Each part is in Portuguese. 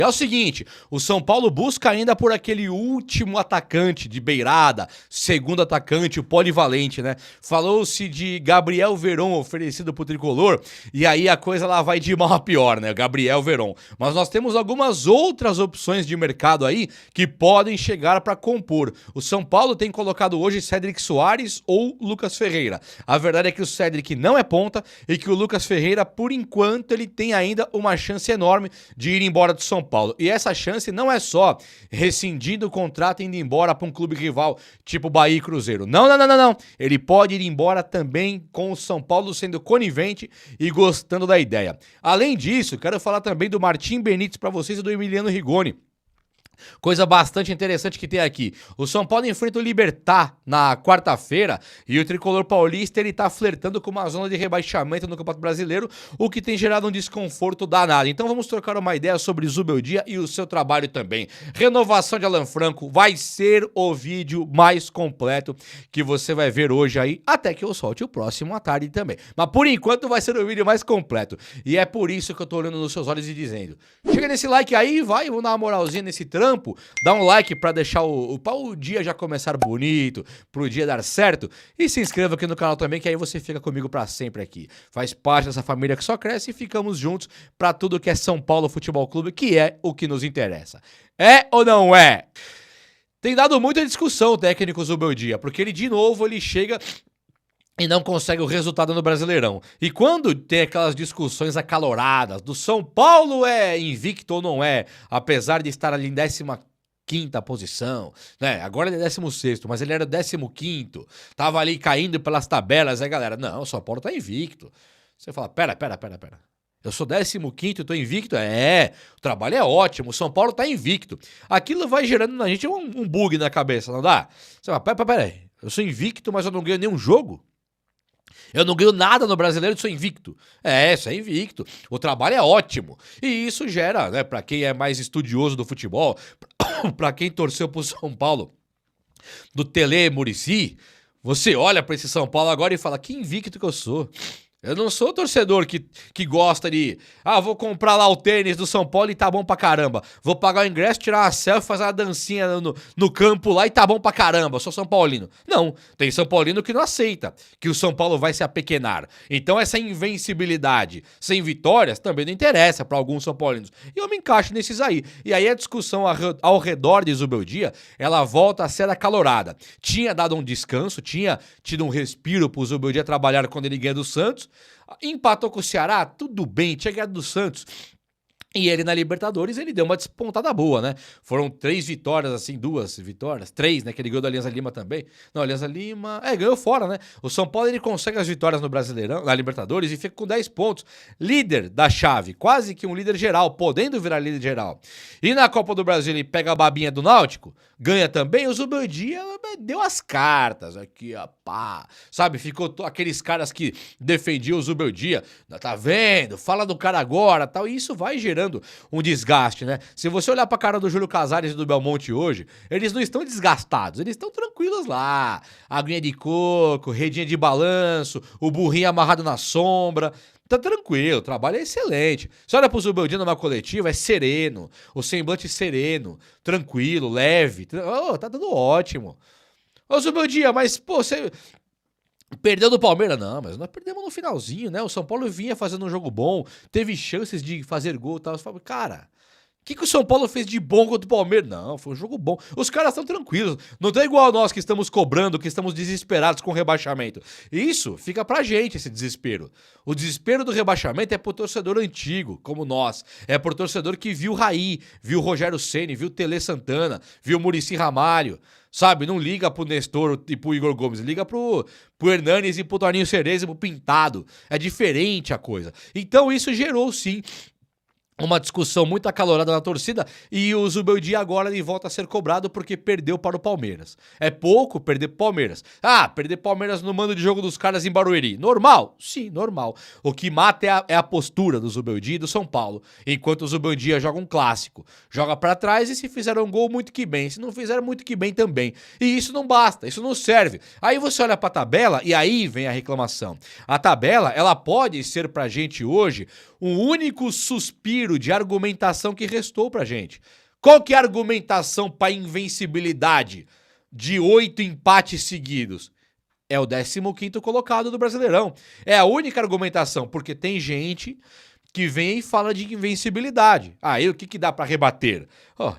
É o seguinte, o São Paulo busca ainda por aquele último atacante de beirada, segundo atacante, o polivalente, né? Falou-se de Gabriel Veron oferecido pro Tricolor, e aí a coisa lá vai de mal a pior, né? Gabriel Veron. Mas nós temos algumas outras opções de mercado aí que podem chegar para compor. O São Paulo tem colocado hoje Cédric Soares ou Lucas Ferreira. A verdade é que o Cédric não é ponta e que o Lucas Ferreira, por enquanto, ele tem ainda uma chance enorme de ir embora do São Paulo. E essa chance não é só rescindindo o contrato e indo embora para um clube rival, tipo Bahia e Cruzeiro. Não. Ele pode ir embora também com o São Paulo sendo conivente e gostando da ideia. Além disso, quero falar também do Martim Benítez para vocês e do Emiliano Rigoni. Coisa bastante interessante que tem aqui. O São Paulo enfrenta o Libertad na quarta-feira e o tricolor paulista ele tá flertando com uma zona de rebaixamento no Campeonato Brasileiro, o que tem gerado um desconforto danado. Então vamos trocar uma ideia sobre Zubeldia e o seu trabalho também. Renovação de Alan Franco vai ser o vídeo mais completo que você vai ver hoje aí, até que eu solte o próximo à tarde também. Mas por enquanto vai ser o vídeo mais completo. E é por isso que eu tô olhando nos seus olhos e dizendo: chega nesse like aí, vai, vamos dar uma moralzinha nesse trampo. Dá um like pra deixar o dia já começar bonito, pro dia dar certo. E se inscreva aqui no canal também, que aí você fica comigo pra sempre aqui. Faz parte dessa família que só cresce e ficamos juntos pra tudo que é São Paulo Futebol Clube, que é o que nos interessa. É ou não é? Tem dado muita discussão o técnico Zubeldia, porque ele de novo ele chega e não consegue o resultado no Brasileirão. E quando tem aquelas discussões acaloradas do São Paulo é invicto ou não é, apesar de estar ali em 15ª posição, né? Agora ele é 16º, mas ele era 15º, tava ali caindo pelas tabelas, aí galera, não, o São Paulo tá invicto. Você fala, pera. Eu sou 15º, tô invicto? É, o trabalho é ótimo, o São Paulo tá invicto. Aquilo vai gerando na gente um bug na cabeça, não dá? Você fala, pera aí, eu sou invicto, mas eu não ganho nenhum jogo? Eu não ganho nada no Brasileiro, sou invicto. É, isso é invicto. O trabalho é ótimo. E isso gera, né, pra quem é mais estudioso do futebol, pra quem torceu pro São Paulo do Tele Muricy, você olha pra esse São Paulo agora e fala, que invicto que eu sou. Eu não sou torcedor que gosta de... vou comprar lá o tênis do São Paulo e tá bom pra caramba. Vou pagar o ingresso, tirar uma selfie, fazer uma dancinha no campo lá e tá bom pra caramba. Eu sou São Paulino. Não, tem São Paulino que não aceita que o São Paulo vai se apequenar. Então essa invencibilidade sem vitórias também não interessa pra alguns São Paulinos. E eu me encaixo nesses aí. E aí a discussão ao redor de Zubeldia, ela volta a ser acalorada. Tinha dado um descanso, tinha tido um respiro pro Zubeldia trabalhar quando ele ganha do Santos. Empatou com o Ceará, tudo bem, tinha ganhado do Santos. E ele na Libertadores, ele deu uma despontada boa, né? Foram 3 vitórias, assim, 2 vitórias, 3, né? Que ele ganhou do Alianza Lima também. Não, Alianza Lima... ganhou fora, né? O São Paulo, ele consegue as vitórias no Brasileirão, na Libertadores e fica com 10 pontos. Líder da chave, quase que um líder geral, podendo virar líder geral. E na Copa do Brasil, ele pega a babinha do Náutico, ganha também. O Zubeldia deu as cartas aqui, ó, pá. Sabe, ficou aqueles caras que defendiam o Zubeldia. Tá vendo? Fala do cara agora, tal. E isso vai gerando um desgaste, né? Se você olhar pra cara do Júlio Casares e do Belmonte hoje, eles não estão desgastados, eles estão tranquilos lá. Aguinha de coco, redinha de balanço, o burrinho amarrado na sombra. Tá tranquilo, o trabalho é excelente. Você olha pro Zubeldia numa coletiva, é sereno, o semblante sereno, tranquilo, leve. Tá dando ótimo. Ô Zubeldia, mas pô, você... Perdeu do Palmeiras? Não, mas nós perdemos no finalzinho, né? O São Paulo vinha fazendo um jogo bom, teve chances de fazer gol e tal. Você fala, cara, o que o São Paulo fez de bom contra o Palmeiras? Não, foi um jogo bom. Os caras estão tranquilos. Não tá igual a nós que estamos cobrando, que estamos desesperados com o rebaixamento. Isso fica pra gente, esse desespero. O desespero do rebaixamento é pro torcedor antigo, como nós. É pro torcedor que viu o Raí, viu o Rogério Ceni, viu o Tele Santana, viu o Muricy Ramalho. Sabe, não liga pro Nestor e pro Igor Gomes, liga pro Hernanes e pro Toninho Cerezo e pro Pintado. É diferente a coisa. Então isso gerou, sim, uma discussão muito acalorada na torcida e o Zubeldia agora ele volta a ser cobrado porque perdeu para o Palmeiras. É pouco perder pro Palmeiras. Perder Palmeiras no mando de jogo dos caras em Barueri. Normal? Sim, normal. O que mata é a postura do Zubeldia e do São Paulo. Enquanto o Zubeldia joga um clássico. Joga pra trás e se fizeram um gol, muito que bem. Se não fizeram, muito que bem também. E isso não basta, isso não serve. Aí você olha pra tabela e aí vem a reclamação. A tabela, ela pode ser pra gente hoje um único suspiro roteiro de argumentação que restou pra gente. Qual que é a argumentação pra invencibilidade de 8 empates seguidos? É o 15º colocado do Brasileirão. É a única argumentação, porque tem gente que vem e fala de invencibilidade. Aí o que dá pra rebater?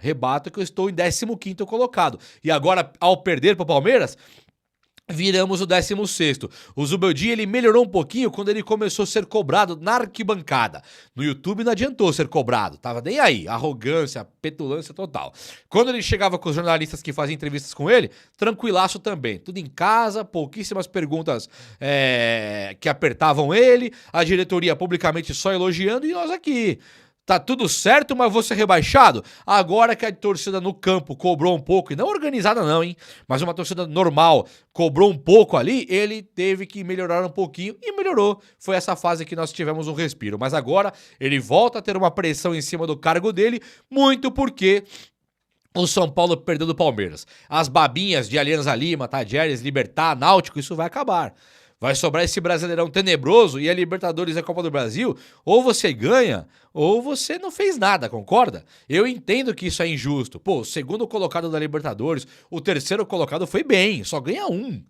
Rebato que eu estou em 15º colocado. E agora, ao perder pro Palmeiras, viramos o 16º. O Zubeldia, ele melhorou um pouquinho quando ele começou a ser cobrado na arquibancada. No YouTube não adiantou ser cobrado, tava nem aí, arrogância, petulância total. Quando ele chegava com os jornalistas que faziam entrevistas com ele, tranquilaço também. Tudo em casa, pouquíssimas perguntas que apertavam ele, a diretoria publicamente só elogiando e nós aqui. Tá tudo certo, mas vou ser rebaixado? Agora que a torcida no campo cobrou um pouco, e não organizada não, hein? Mas uma torcida normal cobrou um pouco ali, ele teve que melhorar um pouquinho e melhorou. Foi essa fase que nós tivemos um respiro. Mas agora ele volta a ter uma pressão em cima do cargo dele, muito porque o São Paulo perdeu do Palmeiras. As babinhas de Alianza Lima, Tadieres, Libertad, Náutico, isso vai acabar. Vai sobrar esse Brasileirão tenebroso e a Libertadores e a Copa do Brasil, ou você ganha, ou você não fez nada, concorda? Eu entendo que isso é injusto. Pô, o segundo colocado da Libertadores, o terceiro colocado foi bem, só ganha um.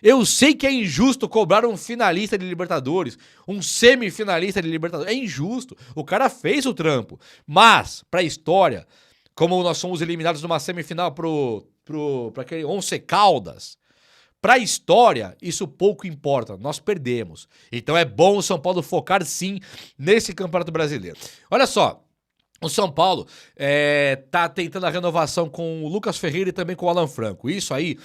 Eu sei que é injusto cobrar um finalista de Libertadores, um semifinalista de Libertadores. É injusto, o cara fez o trampo. Mas, pra história, como nós somos eliminados numa semifinal pra aquele Once Caldas, pra história, isso pouco importa, nós perdemos. Então é bom o São Paulo focar sim nesse Campeonato Brasileiro. Olha só, o São Paulo tá tentando a renovação com o Lucas Ferreira e também com o Alan Franco. Isso aí,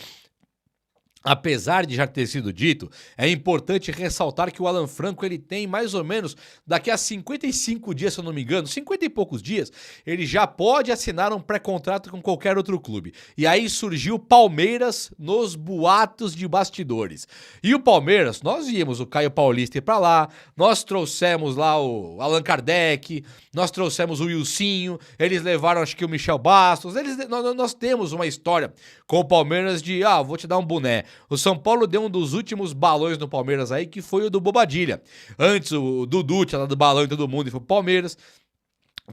apesar de já ter sido dito, é importante ressaltar que o Alan Franco ele tem mais ou menos, daqui a 55 dias, se eu não me engano, 50 e poucos dias, ele já pode assinar um pré-contrato com qualquer outro clube. E aí surgiu o Palmeiras nos boatos de bastidores. E o Palmeiras, nós íamos o Caio Paulista ir pra lá, nós trouxemos lá o Allan Kardec, nós trouxemos o Wilsinho, eles levaram acho que o Michel Bastos, nós temos uma história com o Palmeiras de, vou te dar um boné. O São Paulo deu um dos últimos balões no Palmeiras aí, que foi o do Bobadilha. Antes o Dudu tinha dado balão em todo mundo e foi pro Palmeiras.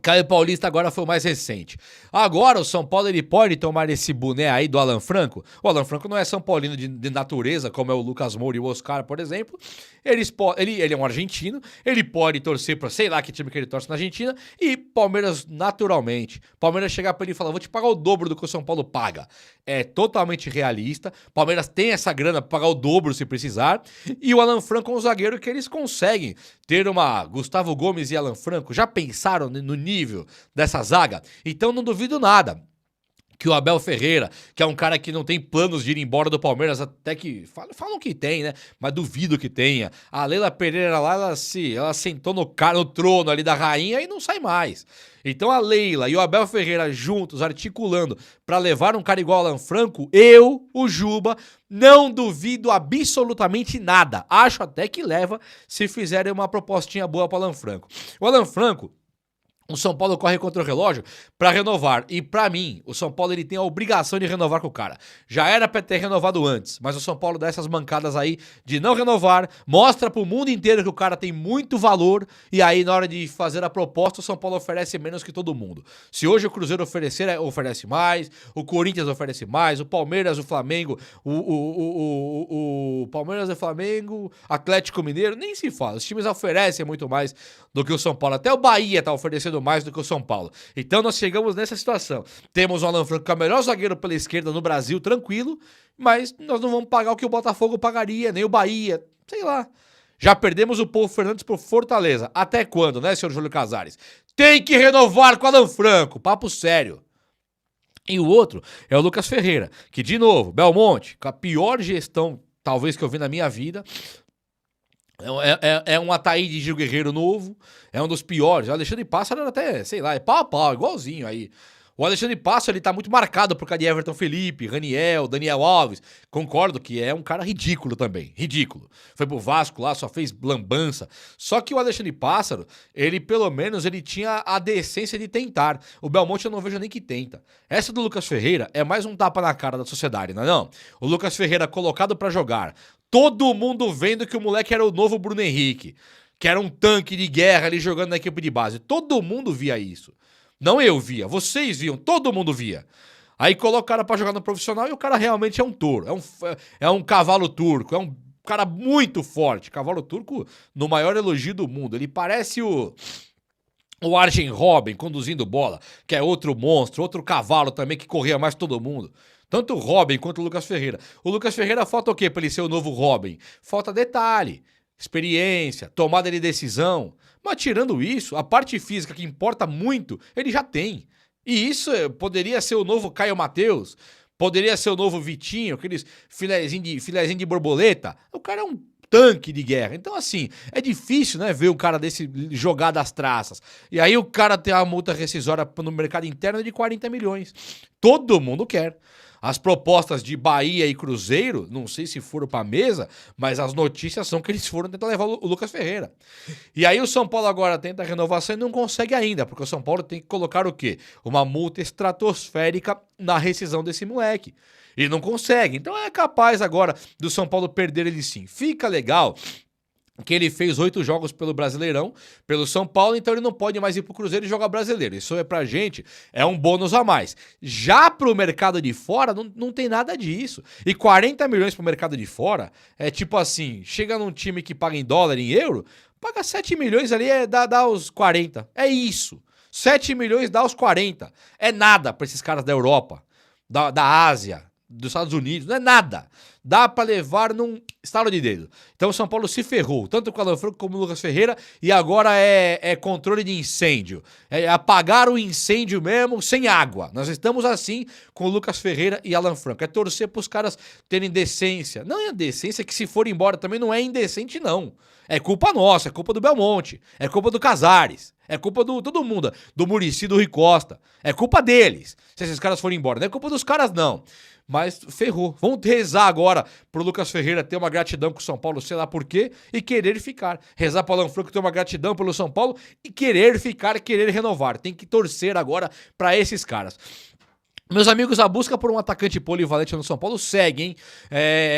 Caio Paulista agora foi o mais recente. Agora o São Paulo ele pode tomar esse boné aí do Alan Franco. O Alan Franco não é São Paulino de natureza, como é o Lucas Moura e o Oscar, por exemplo. Ele é um argentino, ele pode torcer pra sei lá que time que ele torce na Argentina e Palmeiras naturalmente. Palmeiras chegar pra ele e falar, vou te pagar o dobro do que o São Paulo paga. É totalmente realista. Palmeiras tem essa grana pra pagar o dobro se precisar. E o Alan Franco é um zagueiro que eles conseguem ter uma Gustavo Gomes e Alan Franco. Já pensaram no nível dessa zaga? Então não duvido nada que o Abel Ferreira, que é um cara que não tem planos de ir embora do Palmeiras, até que falam que tem, né? Mas duvido que tenha. A Leila Pereira lá, ela sentou no trono ali da rainha e não sai mais. Então a Leila e o Abel Ferreira juntos, articulando pra levar um cara igual ao Alan Franco, o Juba, não duvido absolutamente nada. Acho até que leva se fizerem uma propostinha boa pro Alan Franco. O Alan Franco, o São Paulo corre contra o relógio pra renovar. E pra mim, o São Paulo ele tem a obrigação de renovar com o cara. Já era pra ter renovado antes, mas o São Paulo dá essas mancadas aí de não renovar, mostra pro mundo inteiro que o cara tem muito valor e aí na hora de fazer a proposta o São Paulo oferece menos que todo mundo. Se hoje o Cruzeiro oferece mais, o Corinthians oferece mais, o Palmeiras, o Flamengo, o Palmeiras e o Flamengo, Atlético Mineiro, nem se fala. Os times oferecem muito mais do que o São Paulo. Até o Bahia tá oferecendo mais do que o São Paulo. Então nós chegamos nessa situação. Temos o Alan Franco, que é o melhor zagueiro pela esquerda no Brasil, tranquilo, mas nós não vamos pagar o que o Botafogo pagaria, nem o Bahia, sei lá. Já perdemos o Paulo Fernandes pro Fortaleza. Até quando, né, senhor Júlio Casares? Tem que renovar com o Alan Franco, papo sério. E o outro é o Lucas Ferreira, que de novo, Belmonte, com a pior gestão talvez que eu vi na minha vida. É um Ataíde Gil Guerreiro novo, é um dos piores. O Alexandre Pássaro era até, sei lá, é pau a pau, igualzinho aí. O Alexandre Pássaro, ele tá muito marcado por causa de Everton Felipe, Raniel, Daniel Alves. Concordo que é um cara ridículo também, ridículo. Foi pro Vasco lá, só fez lambança. Só que o Alexandre Pássaro, ele pelo menos ele tinha a decência de tentar. O Belmonte eu não vejo nem que tenta. Essa do Lucas Ferreira é mais um tapa na cara da sociedade, não é não? O Lucas Ferreira colocado pra jogar, todo mundo vendo que o moleque era o novo Bruno Henrique. que era um tanque de guerra ali jogando na equipe de base. Todo mundo via isso. Não eu via, vocês viam, todo mundo via. Aí coloca o cara pra jogar no profissional e o cara realmente é um touro, é um cavalo turco, é um cara muito forte. Cavalo turco no maior elogio do mundo. Ele parece o Arjen Robben conduzindo bola, que é outro monstro, outro cavalo também que corria mais que todo mundo. Tanto o Robben quanto o Lucas Ferreira. O Lucas Ferreira falta o quê pra ele ser o novo Robben? Falta detalhe, experiência, tomada de decisão. Mas tirando isso, a parte física que importa muito, ele já tem. E isso poderia ser o novo Caio Mateus, poderia ser o novo Vitinho, aqueles filezinho de borboleta. O cara é um tanque de guerra. Então, assim, é difícil, né, ver o cara desse jogar das traças. E aí o cara tem uma multa rescisória no mercado interno de 40 milhões. Todo mundo quer. As propostas de Bahia e Cruzeiro, não sei se foram pra mesa, mas as notícias são que eles foram tentar levar o Lucas Ferreira. E aí o São Paulo agora tenta a renovação e não consegue ainda, porque o São Paulo tem que colocar o quê? Uma multa estratosférica na rescisão desse moleque. E não consegue. Então é capaz agora do São Paulo perder ele sim. Fica legal que ele fez 8 jogos pelo Brasileirão, pelo São Paulo, então ele não pode mais ir pro Cruzeiro e jogar Brasileiro. Isso é pra gente, é um bônus a mais. Já pro mercado de fora, não tem nada disso. E 40 milhões pro mercado de fora, é tipo assim, chega num time que paga em dólar, em euro, paga 7 milhões ali, dá os 40. É isso. 7 milhões dá os 40. É nada pra esses caras da Europa, da Ásia, dos Estados Unidos, não é nada. Dá pra levar num estalo de dedo. Então o São Paulo se ferrou, tanto com o Alan Franco como o Lucas Ferreira, e agora é controle de incêndio. É apagar o incêndio mesmo, sem água. Nós estamos assim com o Lucas Ferreira e Alan Franco. É torcer pros caras terem decência. Não é decência que se for embora também não é indecente, não. É culpa nossa, é culpa do Belmonte, é culpa do Casares, é culpa do todo mundo, do Muricy, do Rui Costa. É culpa deles, se esses caras forem embora. Não é culpa dos caras, não. Mas ferrou. Vamos rezar agora pro Lucas Ferreira ter uma gratidão com o São Paulo, sei lá por quê, e querer ficar. Rezar pro Alan Franco ter uma gratidão pelo São Paulo e querer ficar, querer renovar. Tem que torcer agora pra esses caras. Meus amigos, a busca por um atacante polivalente no São Paulo segue, hein?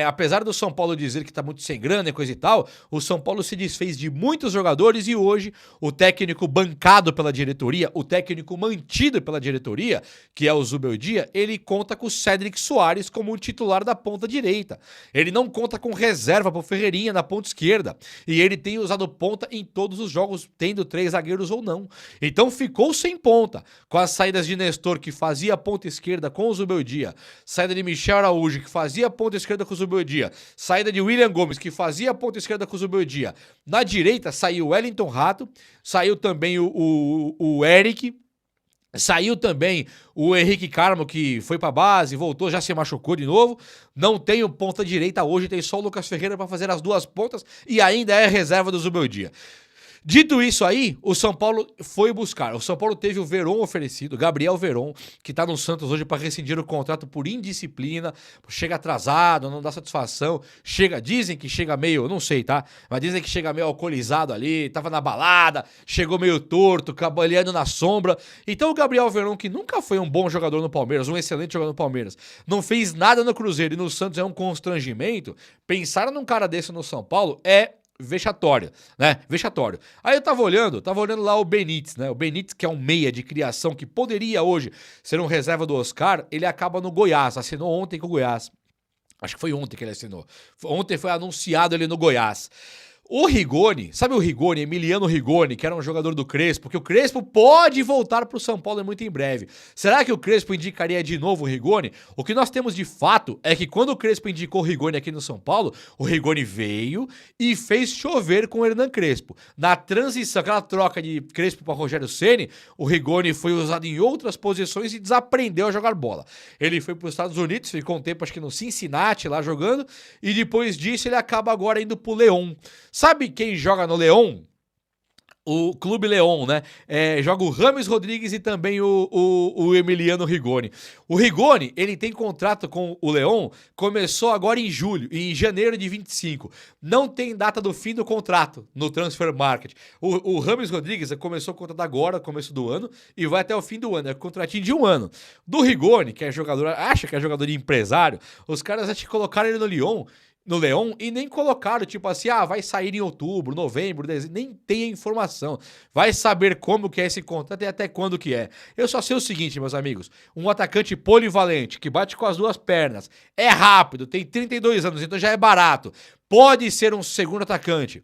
Apesar do São Paulo dizer que tá muito sem grana e coisa e tal, o São Paulo se desfez de muitos jogadores e hoje o técnico bancado pela diretoria, o técnico mantido pela diretoria, que é o Zubeldia, ele conta com o Cédric Soares como o titular da ponta direita. Ele não conta com reserva pro Ferreirinha na ponta esquerda. E ele tem usado ponta em todos os jogos, tendo 3 zagueiros ou não. Então ficou sem ponta, com as saídas de Nestor, que fazia a ponta esquerda com o Zubeldia, saída de Michel Araújo, que fazia a ponta esquerda com o Zubeldia, saída de William Gomes, que fazia a ponta esquerda com o Zubeldia. Na direita saiu o Wellington Rato, saiu também o Eric, saiu também o Henrique Carmo, que foi pra base, voltou, já se machucou de novo. Não tem o ponta direita hoje, tem só o Lucas Ferreira pra fazer as duas pontas e ainda é reserva do Zubeldia. Dito isso aí, o São Paulo foi buscar. O São Paulo teve o Veron oferecido, Gabriel Veron, que tá no Santos hoje para rescindir o contrato por indisciplina, chega atrasado, não dá satisfação, dizem que chega meio, não sei, tá? Mas dizem que chega meio alcoolizado ali, tava na balada, chegou meio torto, cabalhando na sombra. Então o Gabriel Veron, que nunca foi um bom jogador no Palmeiras, um excelente jogador no Palmeiras, não fez nada no Cruzeiro e no Santos é um constrangimento, pensar num cara desse no São Paulo é vexatório, né? Vexatório. Aí eu tava olhando lá o Benítez, né? O Benítez, que é um meia de criação que poderia hoje ser um reserva do Oscar, ele acaba no Goiás, assinou ontem com o Goiás. Acho que foi ontem que ele assinou. Ontem foi anunciado ele no Goiás. O Rigoni, sabe o Rigoni, Emiliano Rigoni, que era um jogador do Crespo, porque o Crespo pode voltar pro São Paulo muito em breve. Será que o Crespo indicaria de novo o Rigoni? O que nós temos de fato é que quando o Crespo indicou o Rigoni aqui no São Paulo, o Rigoni veio e fez chover com o Hernan Crespo. Na transição, aquela troca de Crespo para Rogério Ceni, o Rigoni foi usado em outras posições e desaprendeu a jogar bola. Ele foi para os Estados Unidos, ficou um tempo acho que no Cincinnati lá jogando, e depois disso ele acaba agora indo pro León. Sabe quem joga no León? O Clube León, né? Joga o Rames Rodrigues e também o Emiliano Rigoni. O Rigoni, ele tem contrato com o León, começou agora em janeiro de 25. Não tem data do fim do contrato no Transfer Market. O Rames Rodrigues começou o contrato agora, começo do ano, e vai até o fim do ano. É um contratinho de 1 ano. Do Rigoni, que é jogador, acha que é jogador de empresário, os caras já te colocaram ele no Lyon no Leão e nem colocaram, tipo assim, vai sair em outubro, novembro, dezembro, nem tem a informação. Vai saber como que é esse contrato e até quando que é. Eu só sei o seguinte, meus amigos, um atacante polivalente, que bate com as duas pernas, é rápido, tem 32 anos, então já é barato, pode ser um segundo atacante,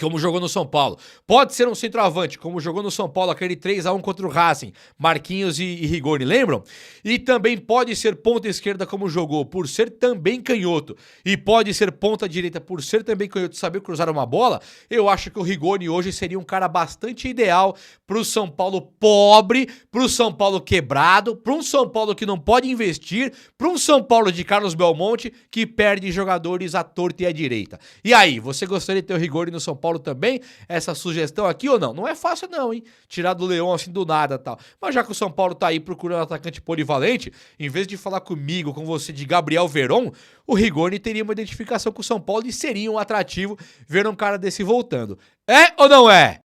como jogou no São Paulo. Pode ser um centroavante, como jogou no São Paulo, aquele 3-1 contra o Racing, Marquinhos e Rigoni, lembram? E também pode ser ponta esquerda, como jogou, por ser também canhoto. E pode ser ponta direita, por ser também canhoto, saber cruzar uma bola. Eu acho que o Rigoni hoje seria um cara bastante ideal pro São Paulo pobre, pro São Paulo quebrado, pro um São Paulo que não pode investir, pro um São Paulo de Carlos Belmonte que perde jogadores à torta e à direita. E aí, você gostaria de ter o Rigoni no São Paulo também? Essa sugestão aqui ou não? Não é fácil não, hein? Tirar do Leão assim do nada e tal. Mas já que o São Paulo tá aí procurando um atacante polivalente, em vez de falar comigo, com você, de Gabriel Veron, o Rigoni teria uma identificação com o São Paulo e seria um atrativo ver um cara desse voltando. É ou não é?